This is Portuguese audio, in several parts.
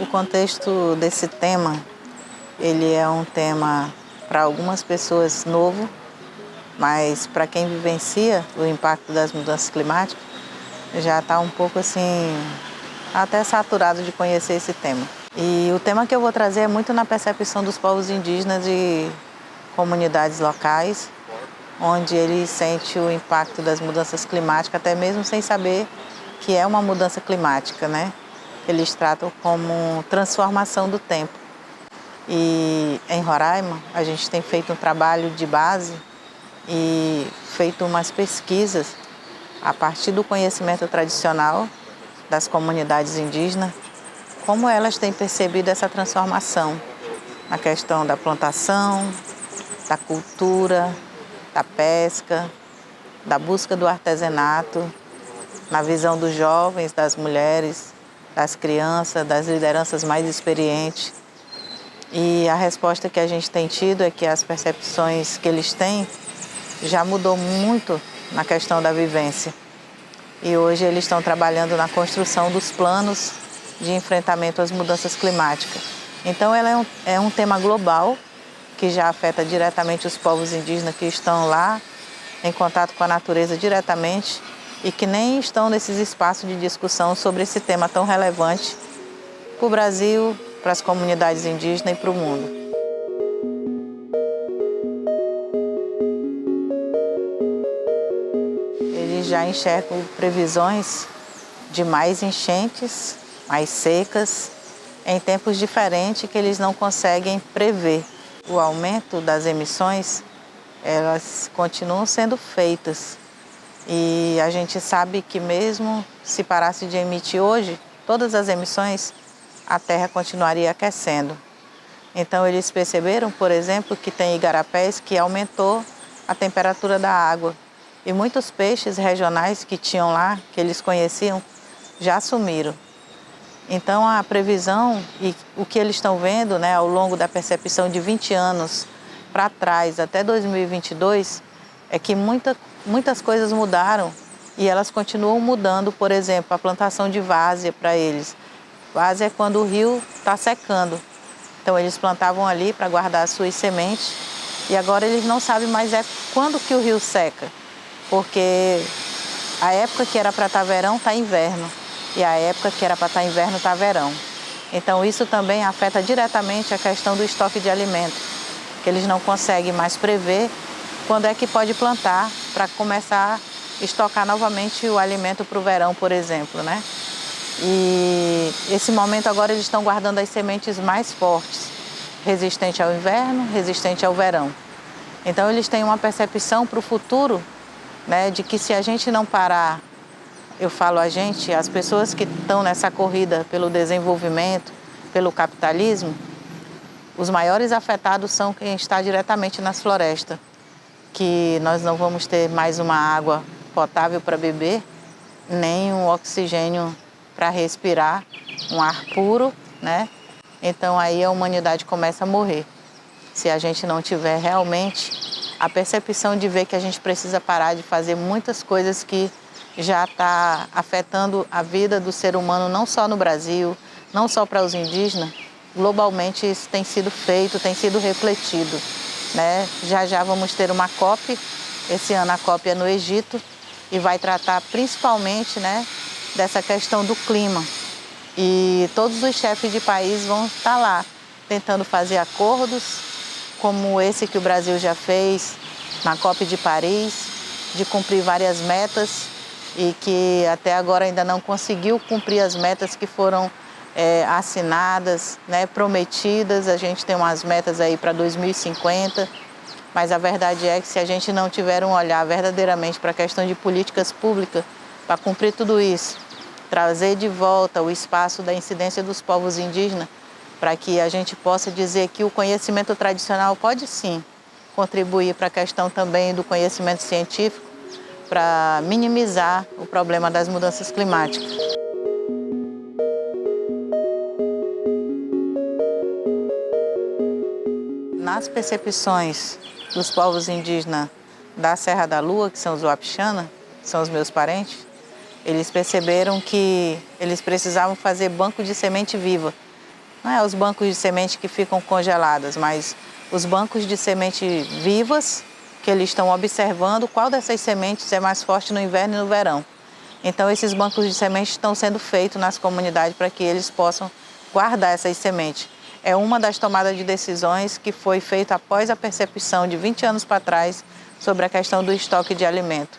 O contexto desse tema, ele é um tema para algumas pessoas novo, mas para quem vivencia o impacto das mudanças climáticas, já está um pouco assim, até saturado de conhecer esse tema. E o tema que eu vou trazer é muito na percepção dos povos indígenas e comunidades locais, onde eles sentem o impacto das mudanças climáticas, até mesmo sem saber que é uma mudança climática, né? Eles tratam como transformação do tempo. E em Roraima, a gente tem feito um trabalho de base e feito umas pesquisas a partir do conhecimento tradicional das comunidades indígenas, como elas têm percebido essa transformação na questão da plantação, da cultura, da pesca, da busca do artesanato, na visão dos jovens, das mulheres, das crianças, das lideranças mais experientes. E a resposta que a gente tem tido é que as percepções que eles têm já mudou muito na questão da vivência. E hoje eles estão trabalhando na construção dos planos de enfrentamento às mudanças climáticas. Então ela é um tema global que já afeta diretamente os povos indígenas que estão lá em contato com a natureza diretamente e que nem estão nesses espaços de discussão sobre esse tema tão relevante para o Brasil, para as comunidades indígenas e para o mundo. Eles já enxergam previsões de mais enchentes, mais secas, em tempos diferentes que eles não conseguem prever. O aumento das emissões, elas continuam sendo feitas. E a gente sabe que mesmo se parasse de emitir hoje, todas as emissões, a Terra continuaria aquecendo. Então eles perceberam, por exemplo, que tem igarapés que aumentou a temperatura da água. E muitos peixes regionais que tinham lá, que eles conheciam, já sumiram. Então a previsão e o que eles estão vendo, né, ao longo da percepção de 20 anos para trás, até 2022, é que muitas coisas mudaram e elas continuam mudando. Por exemplo, a plantação de várzea para eles. Várzea é quando o rio está secando. Então eles plantavam ali para guardar as suas sementes e agora eles não sabem mais quando que o rio seca, porque a época que era para estar verão está inverno e a época que era para estar inverno está verão. Então isso também afeta diretamente a questão do estoque de alimento, que eles não conseguem mais prever quando é que pode plantar para começar a estocar novamente o alimento para o verão, por exemplo, né? E esse momento agora eles estão guardando as sementes mais fortes, resistente ao inverno, resistente ao verão. Então eles têm uma percepção para o futuro, né, de que se a gente não parar, eu falo a gente, as pessoas que estão nessa corrida pelo desenvolvimento, pelo capitalismo, os maiores afetados são quem está diretamente nas florestas, que nós não vamos ter mais uma água potável para beber, nem um oxigênio para respirar, um ar puro, né? Então aí a humanidade começa a morrer. Se a gente não tiver realmente a percepção de ver que a gente precisa parar de fazer muitas coisas que já está afetando a vida do ser humano, não só no Brasil, não só para os indígenas, globalmente isso tem sido feito, tem sido refletido, né? Já vamos ter uma COP, esse ano a COP é no Egito e vai tratar principalmente, né, dessa questão do clima. E todos os chefes de país vão estar lá tentando fazer acordos, como esse que o Brasil já fez na COP de Paris, de cumprir várias metas e que até agora ainda não conseguiu cumprir as metas que foram assinadas, né, prometidas. A gente tem umas metas aí para 2050, mas a verdade é que se a gente não tiver um olhar verdadeiramente para a questão de políticas públicas para cumprir tudo isso, trazer de volta o espaço da incidência dos povos indígenas, para que a gente possa dizer que o conhecimento tradicional pode sim contribuir para a questão também do conhecimento científico, para minimizar o problema das mudanças climáticas. Nas percepções dos povos indígenas da Serra da Lua, que são os Wapixana, que são os meus parentes, eles perceberam que eles precisavam fazer banco de semente viva não é os bancos de semente que ficam congeladas, mas os bancos de semente vivas, que eles estão observando qual dessas sementes é mais forte no inverno e no verão. Então, esses bancos de sementes estão sendo feitos nas comunidades para que eles possam guardar essas sementes. É uma das tomadas de decisões que foi feita após a percepção de 20 anos para trás sobre a questão do estoque de alimento,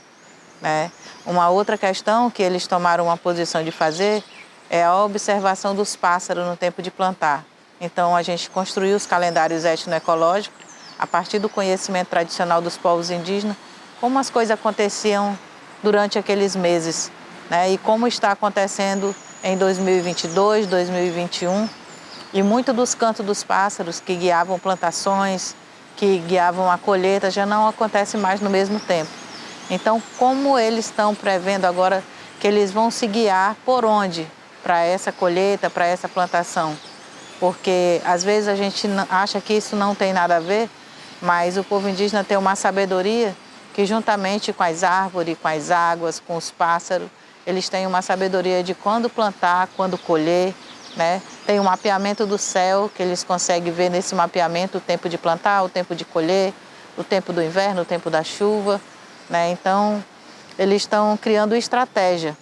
né? Uma outra questão que eles tomaram uma posição de fazer é a observação dos pássaros no tempo de plantar. Então, a gente construiu os calendários etnoecológicos a partir do conhecimento tradicional dos povos indígenas, como as coisas aconteciam durante aqueles meses, né? E como está acontecendo em 2022, 2021. E muito dos cantos dos pássaros que guiavam plantações, que guiavam a colheita, já não acontece mais no mesmo tempo. Então, como eles estão prevendo agora que eles vão se guiar por onde? Para essa colheita, para essa plantação. Porque às vezes a gente acha que isso não tem nada a ver, mas o povo indígena tem uma sabedoria que, juntamente com as árvores, com as águas, com os pássaros, eles têm uma sabedoria de quando plantar, quando colher, né? Tem um mapeamento do céu que eles conseguem ver nesse mapeamento o tempo de plantar, o tempo de colher, o tempo do inverno, o tempo da chuva, né? Então, eles estão criando estratégia.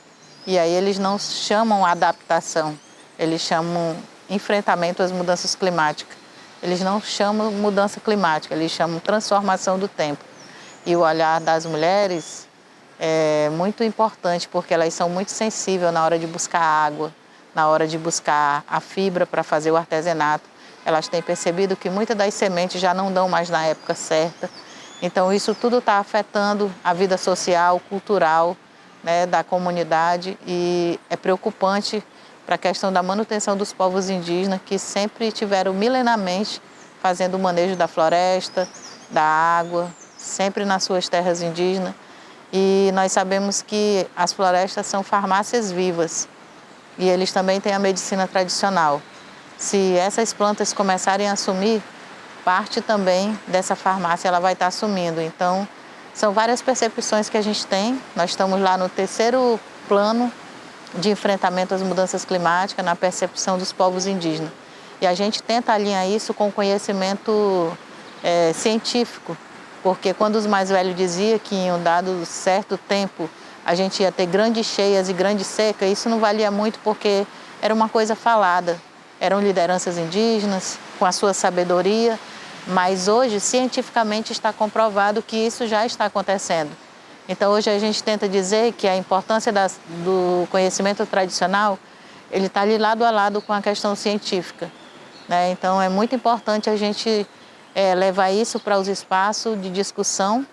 E aí eles não chamam adaptação, eles chamam enfrentamento às mudanças climáticas. Eles não chamam mudança climática, eles chamam transformação do tempo. E o olhar das mulheres é muito importante, porque elas são muito sensíveis na hora de buscar água, na hora de buscar a fibra para fazer o artesanato. Elas têm percebido que muitas das sementes já não dão mais na época certa. Então, isso tudo está afetando a vida social, cultural, né, da comunidade, e é preocupante para a questão da manutenção dos povos indígenas, que sempre tiveram milenarmente fazendo o manejo da floresta, da água, sempre nas suas terras indígenas. E nós sabemos que as florestas são farmácias vivas e eles também têm a medicina tradicional. Se essas plantas começarem a sumir, parte também dessa farmácia ela vai estar sumindo. Então, são várias percepções que a gente tem. Nós estamos lá no terceiro plano de enfrentamento às mudanças climáticas, na percepção dos povos indígenas. E a gente tenta alinhar isso com o conhecimento científico, porque quando os mais velhos diziam que em um dado certo tempo a gente ia ter grandes cheias e grandes secas, isso não valia muito porque era uma coisa falada. Eram lideranças indígenas, com a sua sabedoria, mas hoje, cientificamente, está comprovado que isso já está acontecendo. Então, hoje a gente tenta dizer que a importância do conhecimento tradicional, ele está ali lado a lado com a questão científica, né? Então, é muito importante a gente levar isso para os espaços de discussão,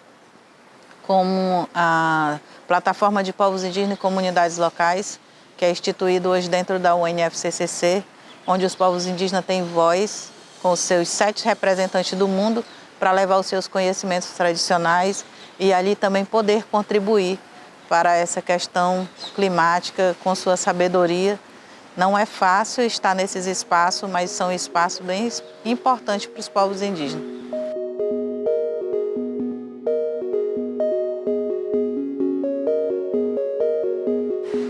como a Plataforma de Povos Indígenas e Comunidades Locais, que é instituído hoje dentro da UNFCCC, onde os povos indígenas têm voz com os seus 7 representantes do mundo para levar os seus conhecimentos tradicionais e ali também poder contribuir para essa questão climática com sua sabedoria. Não é fácil estar nesses espaços, mas são espaços bem importantes para os povos indígenas.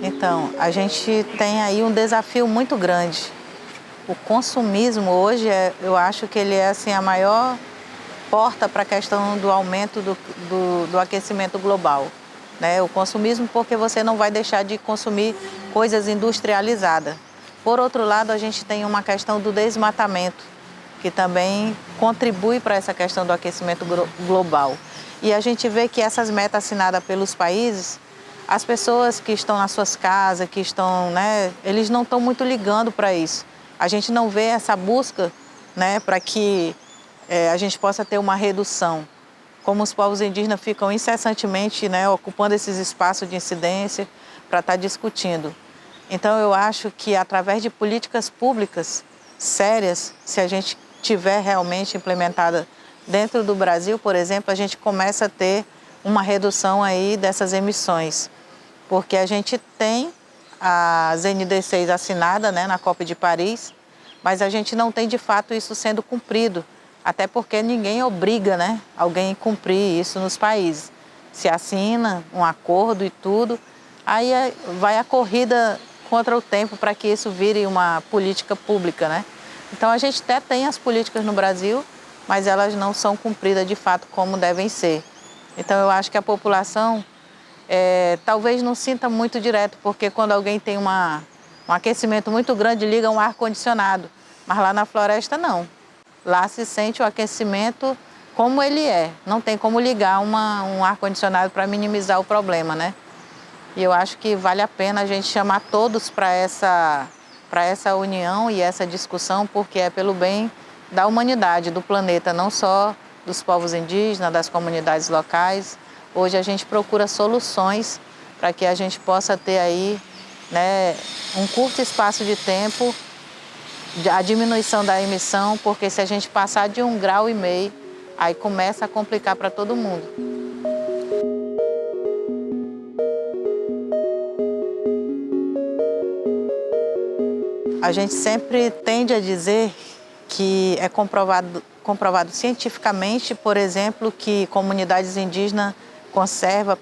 Então, a gente tem aí um desafio muito grande. O consumismo hoje, eu acho que ele é assim, a maior porta para a questão do aumento do aquecimento global, né? O consumismo, porque você não vai deixar de consumir coisas industrializadas. Por outro lado, a gente tem uma questão do desmatamento, que também contribui para essa questão do aquecimento global. E a gente vê que essas metas assinadas pelos países, as pessoas que estão nas suas casas, que estão, né, eles não estão muito ligando para isso. A gente não vê essa busca, né, para que a gente possa ter uma redução. Como os povos indígenas ficam incessantemente, né, ocupando esses espaços de incidência para estar discutindo. Então, eu acho que através de políticas públicas sérias, se a gente tiver realmente implementada dentro do Brasil, por exemplo, a gente começa a ter uma redução aí dessas emissões. Porque a gente tem as NDCs assinadas, né, na COP de Paris, mas a gente não tem de fato isso sendo cumprido, até porque ninguém obriga, né, alguém a cumprir isso nos países. Se assina um acordo e tudo, aí vai a corrida contra o tempo para que isso vire uma política pública, né? Então a gente até tem as políticas no Brasil, mas elas não são cumpridas de fato como devem ser. Então eu acho que a população talvez não sinta muito direto, porque quando alguém tem um aquecimento muito grande, liga um ar-condicionado, mas lá na floresta não. Lá se sente o aquecimento como ele é, não tem como ligar um ar-condicionado para minimizar o problema, né? E eu acho que vale a pena a gente chamar todos para essa união e essa discussão, porque é pelo bem da humanidade, do planeta, não só dos povos indígenas, das comunidades locais. Hoje a gente procura soluções para que a gente possa ter aí, né, um curto espaço de tempo, a diminuição da emissão, porque se a gente passar de 1,5 grau, aí começa a complicar para todo mundo. A gente sempre tende a dizer que é comprovado cientificamente, por exemplo, que comunidades indígenas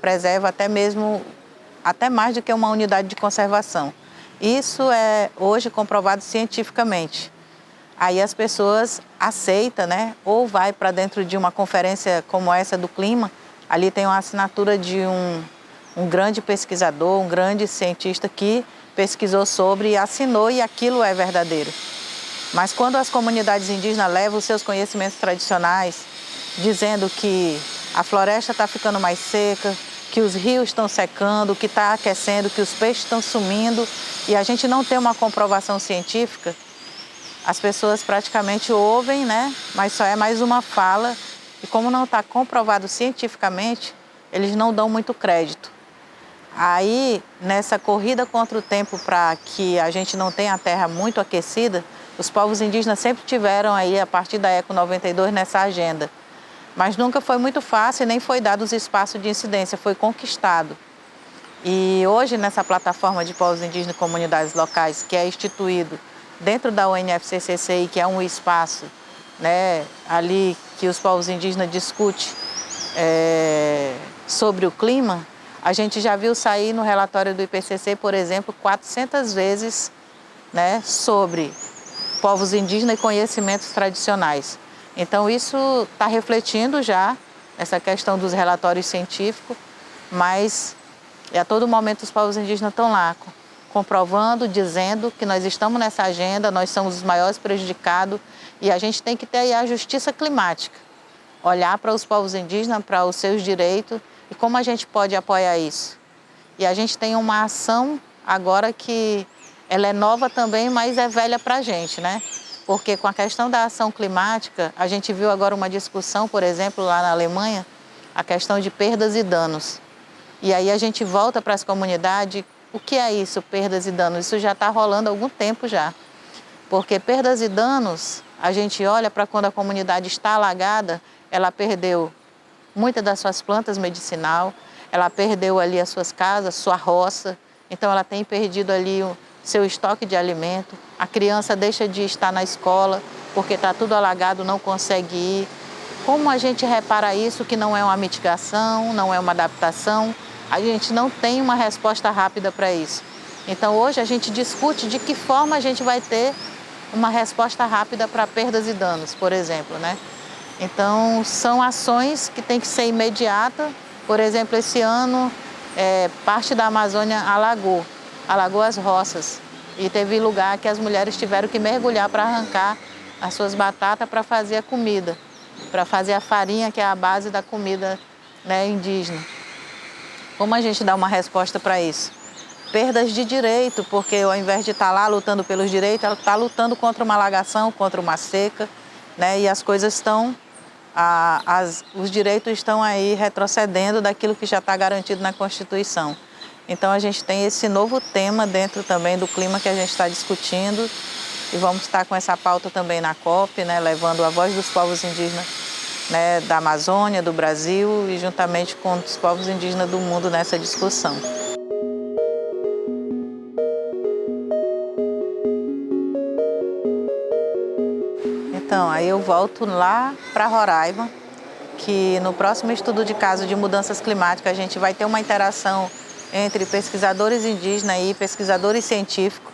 preserva até mais do que uma unidade de conservação. Isso é hoje comprovado cientificamente. Aí as pessoas aceitam, né? Ou vai para dentro de uma conferência como essa do clima, ali tem uma assinatura de um grande pesquisador, um grande cientista que pesquisou sobre e assinou, e aquilo é verdadeiro. Mas quando as comunidades indígenas levam os seus conhecimentos tradicionais, dizendo que a floresta está ficando mais seca, que os rios estão secando, que está aquecendo, que os peixes estão sumindo, e a gente não tem uma comprovação científica, as pessoas praticamente ouvem, né? Mas só é mais uma fala, e como não está comprovado cientificamente, eles não dão muito crédito. Aí, nessa corrida contra o tempo para que a gente não tenha a terra muito aquecida, os povos indígenas sempre tiveram aí, a partir da Eco 92, nessa agenda. Mas nunca foi muito fácil e nem foi dado os espaços de incidência, foi conquistado. E hoje, nessa plataforma de povos indígenas e comunidades locais, que é instituído dentro da UNFCCC, que é um espaço, né, ali que os povos indígenas discutem sobre o clima, a gente já viu sair no relatório do IPCC, por exemplo, 400 vezes, né, sobre povos indígenas e conhecimentos tradicionais. Então isso está refletindo já essa questão dos relatórios científicos, mas a todo momento os povos indígenas estão lá, comprovando, dizendo que nós estamos nessa agenda, nós somos os maiores prejudicados e a gente tem que ter aí a justiça climática, olhar para os povos indígenas, para os seus direitos e como a gente pode apoiar isso. E a gente tem uma ação agora que ela é nova também, mas é velha para a gente, né? Porque com a questão da ação climática, a gente viu agora uma discussão, por exemplo, lá na Alemanha, a questão de perdas e danos. E aí a gente volta para as comunidades, o que é isso, perdas e danos? Isso já está rolando há algum tempo já. Porque perdas e danos, a gente olha para quando a comunidade está alagada, ela perdeu muitas das suas plantas medicinal, ela perdeu ali as suas casas, sua roça, então ela tem perdido ali o seu estoque de alimento, a criança deixa de estar na escola porque está tudo alagado, não consegue ir. Como a gente repara isso, que não é uma mitigação, não é uma adaptação, a gente não tem uma resposta rápida para isso. Então hoje a gente discute de que forma a gente vai ter uma resposta rápida para perdas e danos, por exemplo, né? Então, são ações que têm que ser imediatas. Por exemplo, esse ano, parte da Amazônia alagou as roças. E teve lugar que as mulheres tiveram que mergulhar para arrancar as suas batatas para fazer a comida, para fazer a farinha, que é a base da comida, né, indígena. Como a gente dá uma resposta para isso? Perdas de direito, porque ao invés de estar lá lutando pelos direitos, ela está lutando contra uma alagação, contra uma seca, né, e as coisas estão... os direitos estão aí retrocedendo daquilo que já está garantido na Constituição. Então a gente tem esse novo tema dentro também do clima que a gente está discutindo e vamos estar com essa pauta também na COP, né, levando a voz dos povos indígenas, né, da Amazônia, do Brasil e juntamente com os povos indígenas do mundo nessa discussão. Então, aí eu volto lá para Roraima, que no próximo estudo de caso de mudanças climáticas a gente vai ter uma interação entre pesquisadores indígenas e pesquisadores científicos.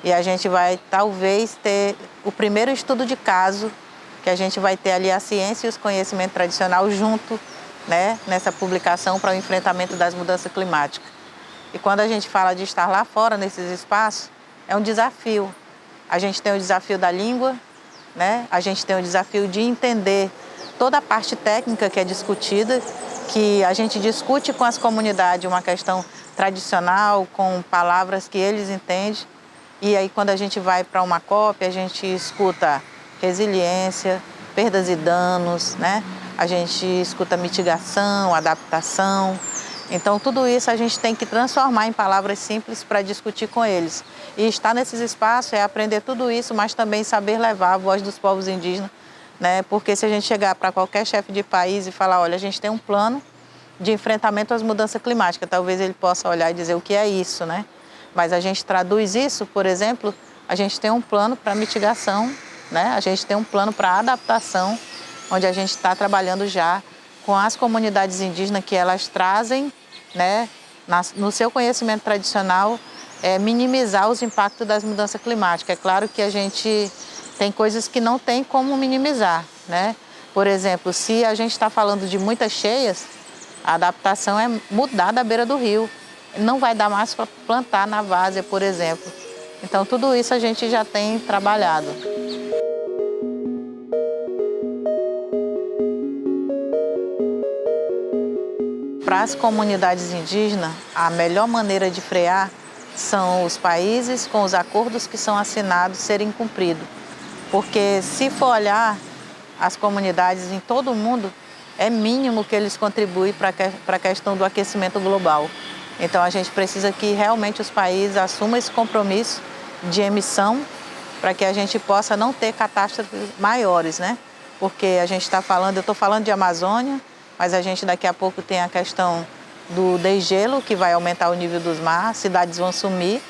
E a gente vai, talvez, ter o primeiro estudo de caso, que a gente vai ter ali a ciência e os conhecimentos tradicionais junto, né, nessa publicação para o enfrentamento das mudanças climáticas. E quando a gente fala de estar lá fora, nesses espaços, é um desafio. A gente tem o desafio da língua, né? A gente tem o desafio de entender toda a parte técnica que é discutida, que a gente discute com as comunidades uma questão tradicional, com palavras que eles entendem. E aí, quando a gente vai para uma COP, a gente escuta resiliência, perdas e danos, né? A gente escuta mitigação, adaptação. Então, tudo isso a gente tem que transformar em palavras simples para discutir com eles. E estar nesses espaços é aprender tudo isso, mas também saber levar a voz dos povos indígenas, né? Porque se a gente chegar para qualquer chefe de país e falar, olha, a gente tem um plano de enfrentamento às mudanças climáticas, talvez ele possa olhar e dizer o que é isso, né? Mas a gente traduz isso, por exemplo, a gente tem um plano para mitigação, né? A gente tem um plano para adaptação, onde a gente está trabalhando já com as comunidades indígenas que elas trazem, né, no seu conhecimento tradicional, minimizar os impactos das mudanças climáticas. É claro que a gente tem coisas que não tem como minimizar, né? Por exemplo, se a gente está falando de muitas cheias, a adaptação é mudar da beira do rio. Não vai dar mais para plantar na várzea, por exemplo. Então, tudo isso a gente já tem trabalhado. Para as comunidades indígenas, a melhor maneira de frear são os países com os acordos que são assinados serem cumpridos. Porque se for olhar as comunidades em todo o mundo, é mínimo que eles contribuem para a questão do aquecimento global. Então a gente precisa que realmente os países assumam esse compromisso de emissão para que a gente possa não ter catástrofes maiores, né? Porque a gente está falando, eu estou falando de Amazônia, mas a gente daqui a pouco tem a questão do degelo, que vai aumentar o nível dos mares, cidades vão sumir,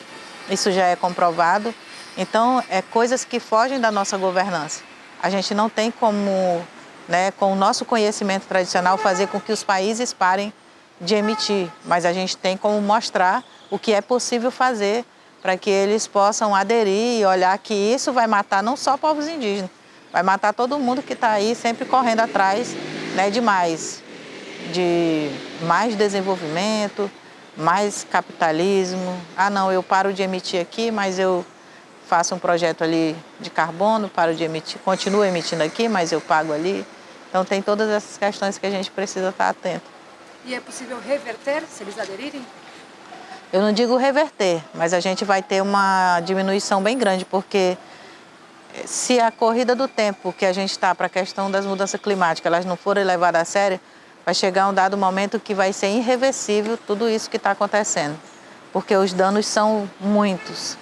isso já é comprovado. Então, é coisas que fogem da nossa governança. A gente não tem como, né, com o nosso conhecimento tradicional, fazer com que os países parem de emitir, mas a gente tem como mostrar o que é possível fazer para que eles possam aderir e olhar que isso vai matar não só povos indígenas, vai matar todo mundo que está aí sempre correndo atrás, né, de mais desenvolvimento, mais capitalismo. Ah, não, eu paro de emitir aqui, mas eu faço um projeto ali de carbono, paro de emitir, continuo emitindo aqui, mas eu pago ali. Então tem todas essas questões que a gente precisa estar atento. E é possível reverter se eles aderirem? Eu não digo reverter, mas a gente vai ter uma diminuição bem grande, porque se a corrida do tempo que a gente está para a questão das mudanças climáticas, elas não forem levadas a sério, vai chegar um dado momento que vai ser irreversível tudo isso que está acontecendo, porque os danos são muitos.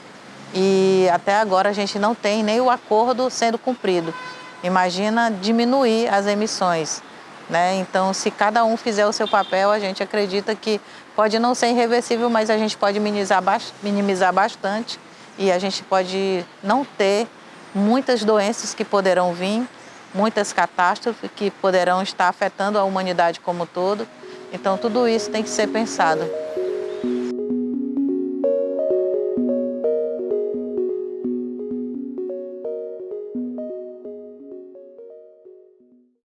E até agora a gente não tem nem o acordo sendo cumprido. Imagina diminuir as emissões, né? Então, se cada um fizer o seu papel, a gente acredita que pode não ser irreversível, mas a gente pode minimizar bastante e a gente pode não ter muitas doenças que poderão vir, muitas catástrofes que poderão estar afetando a humanidade como um todo. Então, tudo isso tem que ser pensado.